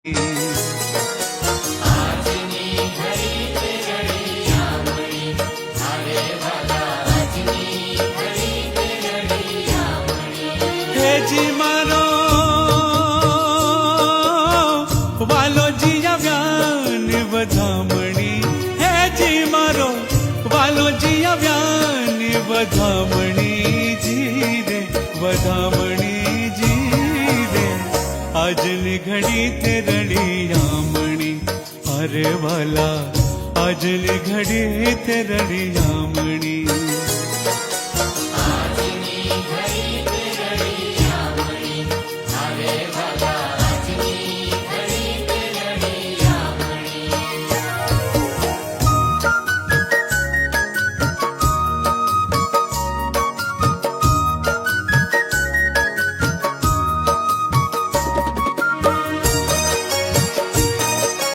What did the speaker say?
હેજી મારો વાલોજી આવ્યા ને વધામણી, હેજી મારો વાલોજી આવ્યા ને વધામણી જી રે, વધામણી જી રે, આજની ઘડી તે રળિયામણી, અરે વાલા આજની ઘડી તે રળિયામણી.